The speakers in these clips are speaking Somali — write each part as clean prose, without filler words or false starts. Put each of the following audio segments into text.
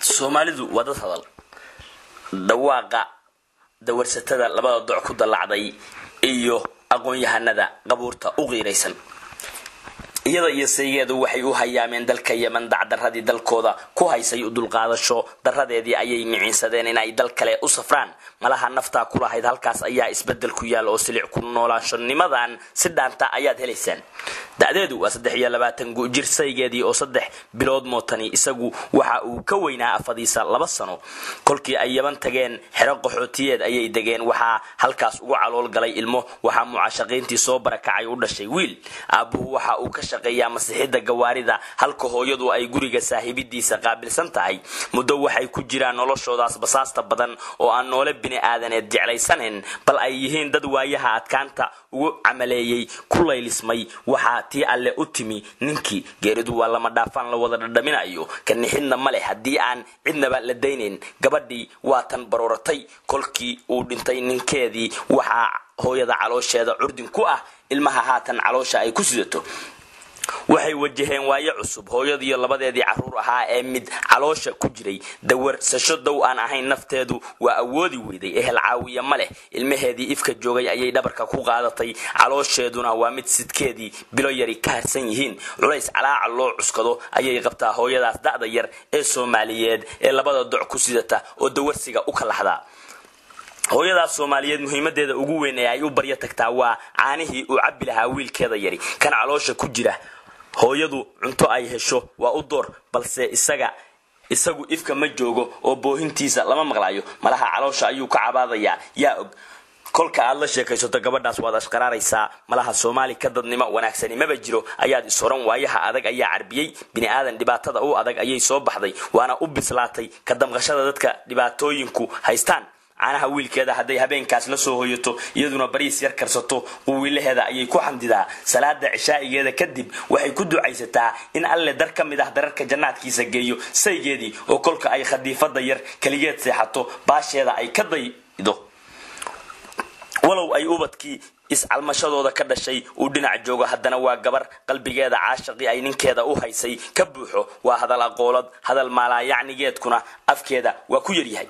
Soomaalidu wada hadal dhawaaqa dawarsatada labada doc ku dalacday iyo aqoon-yahanada qabuurta u qiiraysan iyada iyo saygeedu waxay u hayaameen dalka Yemen dacdaradii dalkooda ku haysay u dulqaadasho daradeedii ayay micinsadeen inay dal kale u safraan malaha nafta ku lahayd halkaas ayaa isbedel ku yaal oo silic ku noolaashanimadan si dhaanta ayaad helaysaan da'deedu waa 23 jir saygeedii oo 3 bilood mootani isagu waxa uu ka weynaa afadiisa 2 sano kolkii ay Yemen tageen xero qaxootiyeed ayay degeen waxa halkaas ugu calool galay ilmo waxa mucaashaqiintii soo barakacay u dhashay wiil aabuhu waxa uu ka shaqeeyaa masixida gawaarida halka hooyadu ay guriga saaxiibidiisa qaabilsan tahay muddo waxay ku jiraan noloshoodaas basaasta badan oo aan noole bini aadaneed jeclaysaneen bal ay yihiin dad waayaha adkaanta ugu camaleeyay kulaylismay waxa tii alle u timi ninkii geeridu waa lama dhaafan la wada dhadhaminayo kan xidna male hadii aan cidnaba la daynin gabadhii waa tan barooratay kolkii uu dhintay ninkeedii waxa hooyada caloosheeda curdin ku ah ilmaha haatan caloosha ay ku sidato waxay wajaheen waayo cusub hooyadii labadeedii caruur ahaa ee mid caloosha ku jiray dawarsasho dow aan ahayn nafteedu waa awoodi weyday ehel caawiya male ilmaheedii ifka joogay ayay dhabarka ku qaadatay caloosheeduna waa mid sidkeedii bilo yari ka harsan yihiin culays calaaca loo cuskado ayay qabtaa hooyadaas da'da yar ee Soomaaliyeed ee labada doc ku sidata oo dawarsiga u kala xadaa hooyada Soomaaliyeed muhiimadeeda ugu weyn ee ay u barya tagtaa waa caanihii uu cabbi lahaa wiilkeeda yari kan caloosha ku jira hooyadu cunto ay hesho waa u door balse isagu ifka ma joogo oo boohintiisa lama maqlaayo malaha caloosha ayuu ka cabaadaya yaa og kolka aad la sheekaysato gabadhaas waad ashqaraaraysaa malaha Soomaali ka dadnimo wanaagsani ma jiro ayaad isoran waayaha adag ayaa carbiyay bini aadan dhibaatada u adag ayay soo baxday waana u bislaatay ka damqashada dadka dhibaatooyinku haystaan anaha wiilkeeda haday habeenkaas la soo hooyato iyaduna bariis yar karsato oo wiilaheeda ayay ku xamdidaa salaada cishaa'igeeda kadib waxay ku ducaysataa in alle dar ka mid ah dararka jannaadkiisa geeyo saygeedii oo kolka ay khadiifada yar kaligeed seexato baasheeda ay ka daydo walow ay ubadkii iscalmashadooda ka dhashay uu dhinac joogo haddana waa gabar qalbigeeda caashaqi ay ninkeeda u haysay ka buuxo waa hadal aqoolad hadal maala yacnigeedkuna afkeeda waa ku yar yahay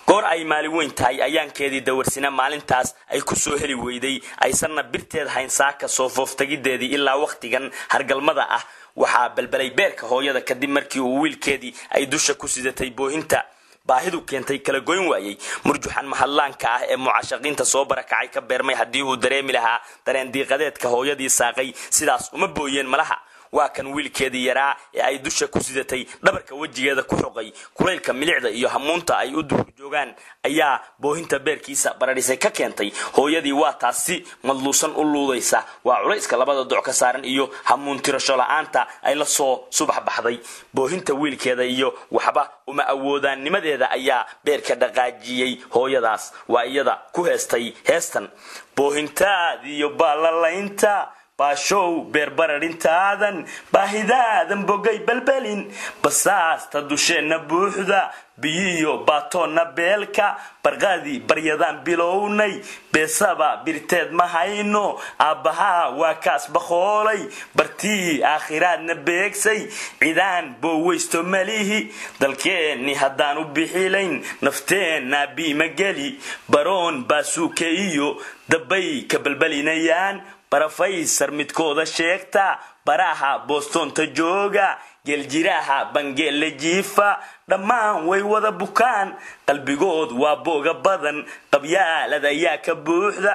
goor ay maali weyn tahay ayaankeedii dawarsina maalintaas ay ku soo heli weyday aysanna birteed hayn saaka soo fooftagideedii ilaa waqtigan hargalmada ah waxa balbalay beerka hooyada kadib markii uu wiilkeedii ay dusha ku sidatay boohinta baahidu keentay kala goyn waayay murjuxan mahadlaanka ah ee mucaashaqiinta soo barakacay ka beermay hadii uu dareemi lahaa dareen diiqadeedka hooyadii saaqay sidaas uma booyeen malaha waa kan wiilkeedii yaraa ee ay dusha ku sidatay dhabarka wajigeeda ku xoqay kuleylka milicda iyo hamuunta ay u joogaan ayaa boohinta beerkiisa baradhisay ka keentay hooyadii waa taasi madluusan u luudaysa waa culayska labada doc ka saaran iyo hamuun tirasho la'aanta ay la soo subax baxday boohinta wiilkeeda iyo waxba uma awoodaan nimadeeda ayaa beerka dhaqaajiyay hooyadaas waa iyada ku heestay heestan boohintaadi iyo balalaynta baashow beerbararintaadan baahidaadan bogay balbalin basaasta dusheena buuxda biyo baatoona beelka barqaadi baryadan bilownay beesaba birteed ma hayno abaha waa kaas baqoolay bartii aakhiraadna beegsay cidaan booweysto malihi dalkeeni haddaan u bixilayn nafteena biima geli baroon baasuuke iyo dabay ka balbalinayaan barafaysar midkooda sheegta baraha boostonta jooga geljiraha bangeele jiifa dhammaan way wada bukaan qalbigood waa booga badan qabyaalada ayaa ka buuxda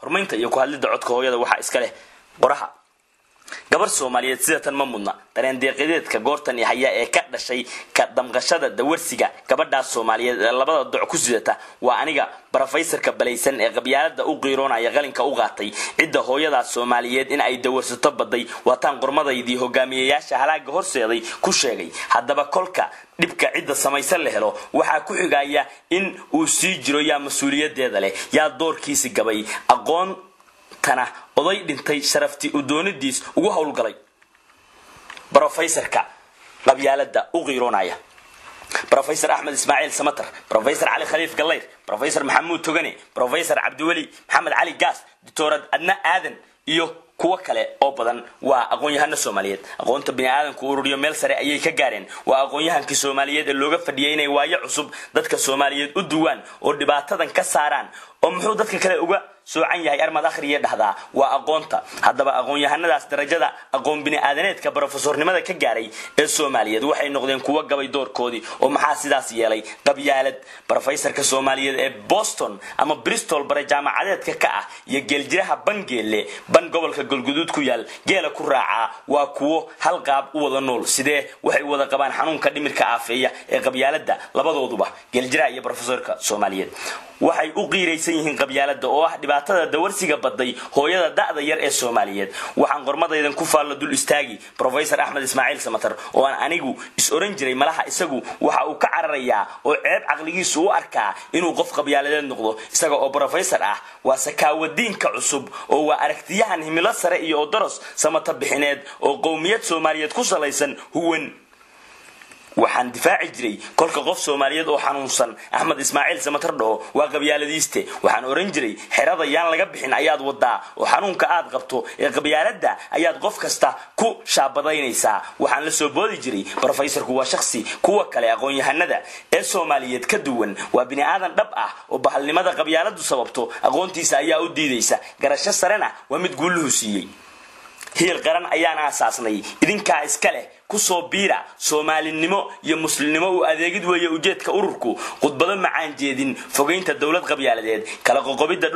hormaynta iyo ku hadlida codka hooyada waxa iska leh qoraha gabar Soomaaliyeed sida tan ma mudna dareen deeqadeedka goortan yahay ee ka dhashay ka damqashada dawarsiga gabadha Soomaaliyeed ee labada doc ku sidata waa aniga barofeysarka balaysan ee qabyaalada u qiiroonaya qalinka u qaatay cidda hooyada Soomaaliyeed in ay dawarsato baday wataan qormadaydii hogaamiyayaasha halaaga horseeday ku sheegay haddaba kolka dhibka cidda samaysan la helo waxa ku xigaya in uu sii jiro yaa mas'uuliyadeeda leh yaa doorkiisa gabay aqoon kana oday dhintay sharafti u doonidiis ugu hawlgalay professorka qabyaalada u qiiroonaya professor Ahmed Ismail Samatar professor Ali Khalif Gallayr professor Maxamuud Togane professor Abdiwali Maxamed Ali Gaas doctor Adna Aadan iyo kuwa kale oo badan waa aqoon-yahano Soomaaliyeed aqoonta bini'aadanku ururiyo meel sare ayay ka gaareen waa aqoon-yahankii Soomaaliyeed ee looga fadhiyay inay waayo cusub dadka Soomaaliyeed u duwaan oo dhibaatadan ka saaraan oo muxuu dadka kale uga soocan yahay armad akhriye dhaxda waa aqoonta hadaba aqoon-yahanadaas darajada aqoon bini'aadaneedka professornimada ka gaaray ee Soomaaliyeed waxay noqdeen kuwa gabay doorkoodii oo maxaa sidaas yeelay qabyaalad professorka Soomaaliyeed ee Boston ama Bristol bare jaamacadeedka ka ah iyo geeljiraha Bangeele ban gobolka Galguduud ku yaal geela ku raaca waa kuwo hal qaab u wada nool sidee waxay wada qabaan xanuunka dhimirka aafeeya ee qabyaalada labadooduba geeljiraha iyo professorka Soomaaliyeed waxay u qiiraysan yihiin qabyaalada oo ah dhibaatada dawarsiga baday hooyada da'da yar ee Soomaaliyeed waxaan qormadaydan ku faalo dul istaagi Professor Ahmed Ismaaciil Samatar oo aan anigu is oran jiray malaha isagu waxa uu ka cararayaa oo ceeb aqligiisu u arkaa inuu qof qabyaaladeed noqdo isaga oo professor ah waa sakaawadiinka cusub oo waa aragtiyahan himilo sare iyo odoros samata bixineed oo qowmiyad Soomaaliyeed ku salaysan huwan waxaan difaaci jiray kolka qof Soomaaliyeed oo xanuunsan Ahmed Ismaaciil Samatar dhoo waa qabyaaladiiste waxaan oran jiray xirada yaan laga bixin ayaad wadaa oo xanuunka aad qabto ee qabyaalada ayaad qof kasta ku shaabadaynaysaa waxaan la soo boodi jiray professorku waa shakhsi kuwa kale aqoon-yahanada ee Soomaaliyeed ka duwan waa bini'aadan dhab ah oo bahalnimada qabyaaladu sababto aqoontiisa ayaa u diidaysa garasho sarena waa mid guuluhu siiyay heel qaran ayaan aasaasnay idinka iska leh ku soo biira Soomaalinimo iyo muslimnimo u adeegid weeye ujeedka ururku qodbada macaan jeedin fogeynta dawlad qabyaaladeed kala qoqobida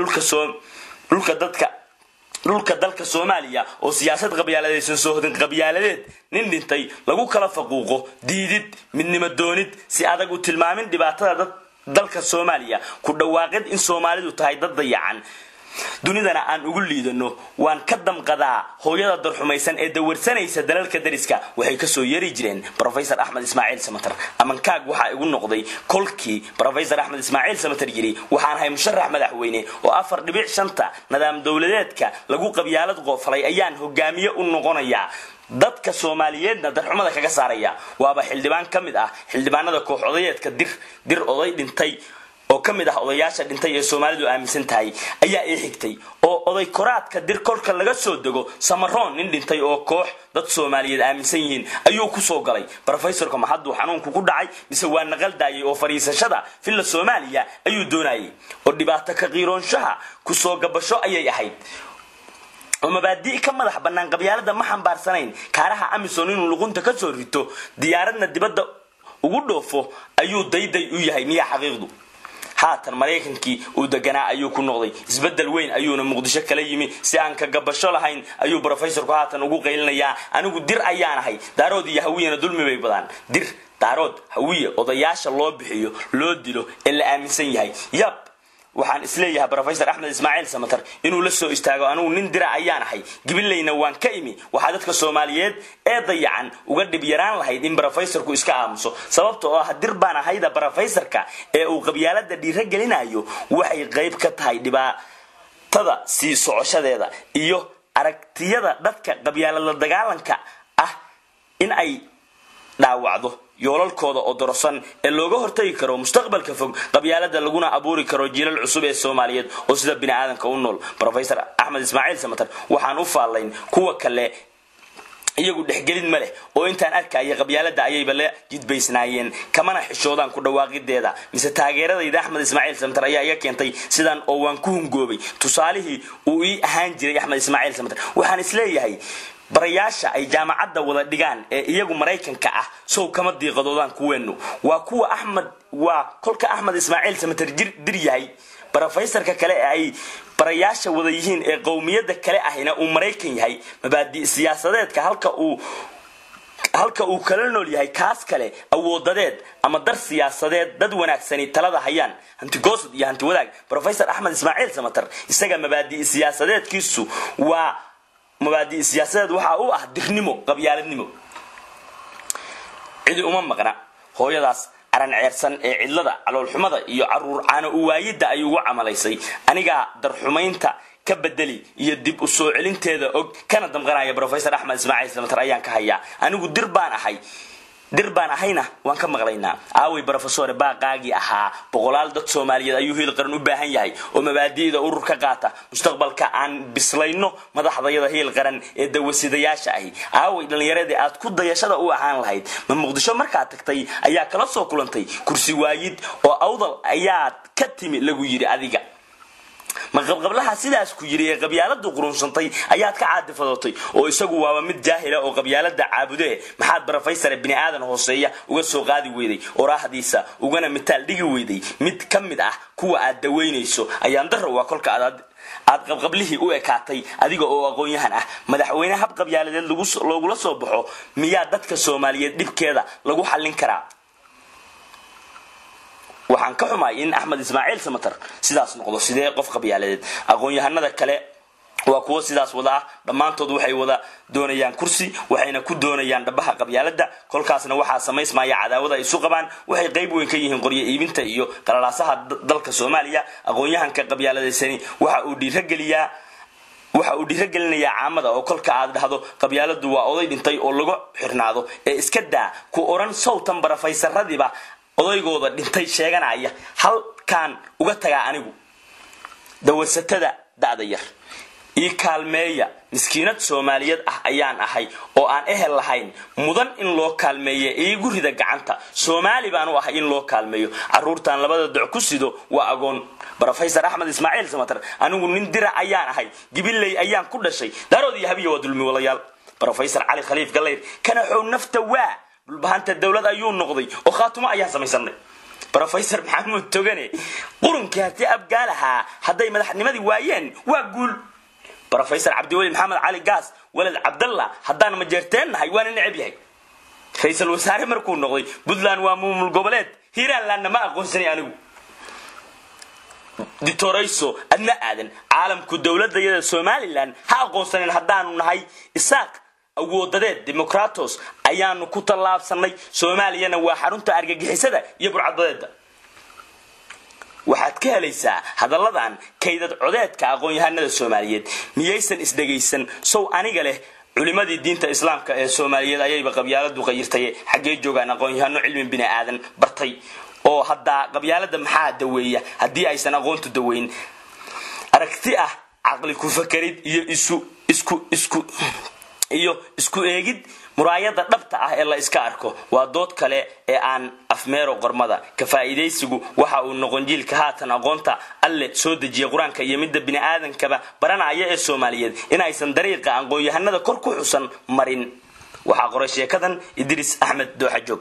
dhulka dalka Soomaaliya oo siyaasad qabyaaladeed soo hodin qabyaaladeed nin dhintay lagu kala faquuqo diidid midnimo doonid si adag u tilmaamin dhibaatada dalka Soomaaliya ku dhawaaqid in Soomaalidu tahay dad dayacan dunidana aan ugu liidano waan ka damqadaa hooyada darxumaysan ee dawarsanaysa dalalka dariska waxay ka soo yeeri jireen Professor Ahmed Ismaaciil Samatar amankaag waxa igu noqday kolkii Professor Ahmed Ismaaciil Samatar yiri waxaan hay musharax madaxweyne oo 4.5 nidaam dawladeedka lagu qabyaalad qooflay ayaan hogaamiye u noqonayaa dadka Soomaaliyeedna darxumada kaga saaraya waaba xildhibaan kamid ah xildhibaanada koox odayeedka dir oday dhintay oo kamid ah odayaasha dhintay ee Soomaalidu aaminsan tahay ayaa ay xigtay oo oday koraadka dir kolka laga soo dago Samaroon nin dhintay oo koox dad Soomaaliyeed aaminsan yihiin ayuu ku soo galay professorka maxadu xanuunku ku dhacay mise waa naqal daayay oo fariisashada fil Soomaaliya ayuu doonayay oo dhibaato ka qiiroonshaha ku soo gabasho ayay ahayd oo mabaadii ka madax banaan qabyaalada ma xambaarsanayn kaaraha Amazon inuu luqunta ka soo rito diyaaradna dibadda ugu dhoofo ayuu dayday u yahay miya xaqiiqdu haatan Mareykankii uu deganaa ayuu ku noqday isbedel weyn ayuuna Muqdisho kala yimi si aan ka gabasho lahayn ayuu professorku haatan ugu qeylinayaa anigu dir ayaan ahay daarood iyo hawiyana dulmi bay badan dir daarood hawiye odayaasha loo bixiyo loo dilo ee la aaminsan yahay waxaan isleeyahay Professor Ahmed Ismaaciil Samatar inuu la soo istaago anigu nin dira ayaan ahay gibilayna waan ka imi waxa dadka Soomaaliyeed ee dayacan uga dib yaraan lahayd in professorku iska aamuso sababtoo ah dir baan ahayda professorka ee uu qabyaalada dhiira gelinayo waxay qayb ka tahay dhibaatada si socoshadeeda iyo aragtiyada dadka qabyaalada dagaalanka ah in ay dhaawacdo yoolalkooda oo dorosan ee looga hortagi karo mustaqbalka fog qabyaalada laguna abuuri karo jiilal cusub ee Soomaaliyeed oo sida bini'aadanka u nool Professor Ahmed Ismaaciil Samatar waxaan u faalayn kuwa kale iyagu dhexgelin ma leh oo intaan arkay qabyaalada ayay bale jidbaysnaayeen kamana xishoodaan ku dhawaaqideeda mise taageeradayda Ahmed Ismaaciil Samatar ayaa iga keentay sidaan oo waan ku hungoobay tusaalihii uu ii ahaan jiray Ahmed Ismaaciil Samatar waxaan isleeyahay barayaasha ay jaamacadda wada dhigaan ee iyagu Mareykanka ah soo kama diiqadoodaan kuweenu waa kuwa kolka Ahmed Ismaaciil Samatar dir yahay professorka kale ay barayaasha wada yihiin ee qowmiyada kale ahina uu Mareykan yahay mabaadi siyaasadeedka halka uu kala nool yahay kaas kale awoodadeed ama dar siyaasadeed dad wanaagsan talada hayaan hanti goosad iyo hanti wadaag Professor Ahmed Ismaaciil Samatar isaga mabaadi siyaasadeedkiisu waa mabaadi siyaasadeed waxa uu ah dirnimo qabyaaladnimo cid uma maqna hooyadaas aran ceersan ee cidlada calool xumada iyo caruur caana u waayida ay ugu camalaysay aniga darxumaynta ka bedeli iyo dib u soo celinteeda og kana damqanaya Professor Ahmed Ismaaciil Samatar ayaan ka hayaa anigu dir baan ahay dirbaan ahayna waan ka maqlaynaa aaway professor baaqaagi ahaa boqolaal dad Soomaaliyeed ayuu hiil qaran u baahan yahay oo mabaadiida ururka qaata mustaqbalka aan bislayno madaxdayada hiil qaran ee dawasidayaasha ahi aaway dhalinyarada aad ku dayashada u ahaan lahayd ma Muqdisho markaa tagtay ayaa kala soo kulantay kursi waayid oo awdal ayaa ka timi lagu yiri adiga ma qablaha sidaas ku yiri qabyaalada qurunsantay ayaad ka caadifadootay oo isagu waa mid jaahila oo qabyaalada caabude maxaad professor ibn aadan hooseeya uga soo qaadi weeday oo raahdiisa ugana mitaal dhigi weeday mid kamid ah kuwa aad daweynayso ayaan daro waa kolka aad qablihii u ekaatay adiga oo aqoon-yahan ah madaxweynaha hab qabyaaladeed lagu soo baxo miyaa dadka Soomaaliyeed dhibkeeda lagu xallin karaa waxaan ka xumaay in Axmed Ismaaciil Samatar sidaas noqdo sidee qof qabyaaladeed aqoon-yahanada kale waa kuwa sidaas wada dhamaantood waxay wada doonayaan kursi waxayna ku doonayaan dhabaha qabyaalada kolkaasna waxa sameysmaya cadaawada ay isu qabaan waxay qayb weyn ka yihiin qoryo iibinta iyo qalalaasaha dalka Soomaaliya aqoon-yahanka qabyaaladeysani waxa uu dhiiragelinayaa caamada oo kolka aad dhahdo qabyaaladu waa oday dhintay oo lagu xirnaado ee iska daa ku oran sawtan barafaysaradii odaygooda dhintay sheeganaya halkaan uga tagaa anigu dawarsatada da'da yar ii kaalmeeya miskiinad Soomaaliyeed ah ayaan ahay oo aan ehel lahayn mudan in loo kaalmeeyo iigu rida gacanta Soomaali baan u ahay in loo kaalmeeyo caruurtan labada duc ku sido waa agoon professor Axmed Ismaaciil Samatar anigu nin dira ayaan ahay gibilay ayaan ku dhashay daroodii habiyo waa dulmi walayaal professor Ali Khaliif Galleer kana xoo nafta waa bulbaanta dawladda ayuu noqday oo khaatimo ayaa samaysanay professor Maxamed Togane qurunkaati abgaalaha haday madaxnimadii waayeen waa guul professor Cabdiwali Maxamed Ali Gaas walad Cabdalla hadaan ma jeerteenahay waan necab yahay ra'iisul wasaare markuu noqday Puntland waa maamul goboleed Hiiraan ma aqoonsanay anigu ditorayso adna aadan caalamku dawladda Soomaaliland ha aqoonsanin hadaan nahay isaaq awoodadeed demokratos ayaanu ku talaabsanay Soomaaliyana waa xarunta argagixisada iyo burcadbadeeda waxaad ka helaysaa hadaladan kaydad codeedka aqoon-yahanada Soomaaliyeed miyaysan isdageysan soo aniga leh culimadii diinta islaamka ee Soomaaliyeed ayayba qabyaaladu qeyrtay xagee joogaan aqoon-yahano cilmi bini aadan bartay oo hadda qabyaalada maxaa daweeya hadii aysan aqoontu daweyn aragti ah aqli ku fakirid iyo isku eegid muraayada dhabta ah ee la iska arko waa dood kale ee aan afmeero qormada ka faa'iideysigu waxa uu noqon jiilka haatan aqoonta alle soo dejiye quraanka iyo midda bini aadankaba baranaya ee Soomaaliyeed in aysan dariiqa aqoon-yahanada kor ku xusan marin waxa qoray sheekadan Idris Ahmed Dooxajoog